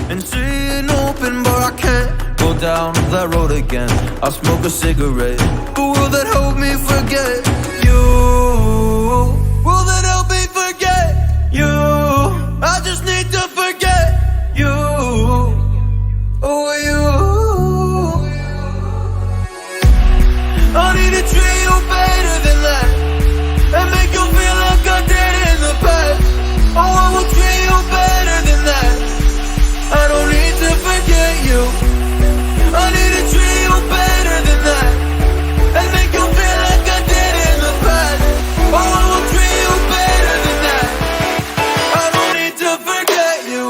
and seeing open, but I can't go down that road again. I'll smoke a cigarette, but will that help me forget you? Will that help me forget you? I just need to forget you. Oh, you. I need to treat you better than that, and make you feel like I did in the past. Oh, I will treat you better than that. I don't need to forget you. I need to treat you better than that, and make you feel like I did in the past. Oh, I will treat you better than that. I don't need to forget you.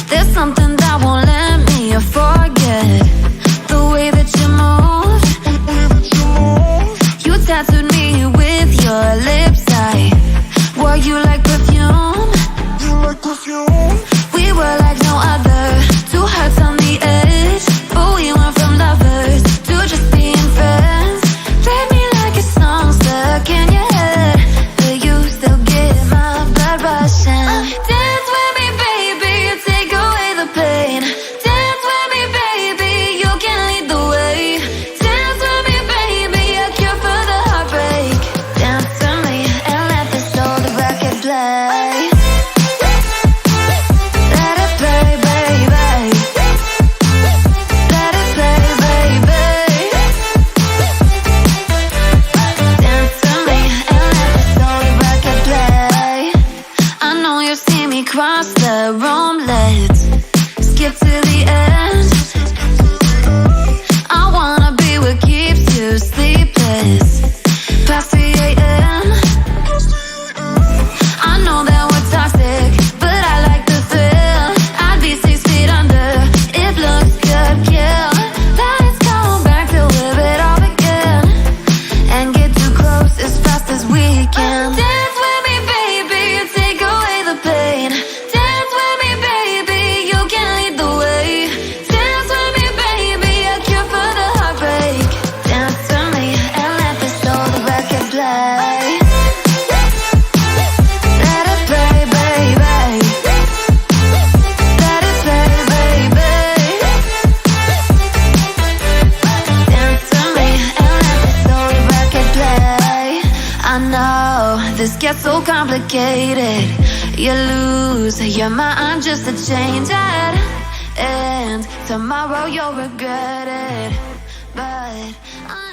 There's something that won't let me forget the way that you move. You tattooed me with your lips. I wore you like perfume. We were like no other, two hearts on the edge, but we went from lovers to just being friends. Played me like a song stuck in your head, but you still get my blood rushing. Dance with me, baby, you take away the pain. Dance with me, baby, you can lead the way. Dance with me, baby, a cure for the heartbreak. Dance with me and let this old record play. Let it play, baby. Let it play, baby. Dance with me and let this old record play. I know you see me cross the room, let's skip to the end. I wanna be what keeps you sleepless past 3 a.m. I know that we're toxic, but I like the thrill. I'd be 6 feet under if looks could kill. Let's go back to live it all again and get too close as fast as we can. Dance with me, baby, you take away the pain. Dance with me, baby, you can lead the way. Dance with me, baby, a cure for the heartbreak. Dance with me and let this old record play. Let it play, baby. Let it play, baby. Dance with me and let this old record play. I know this gets so complicated. You lose your mind just to change it, and tomorrow you'll regret it. But I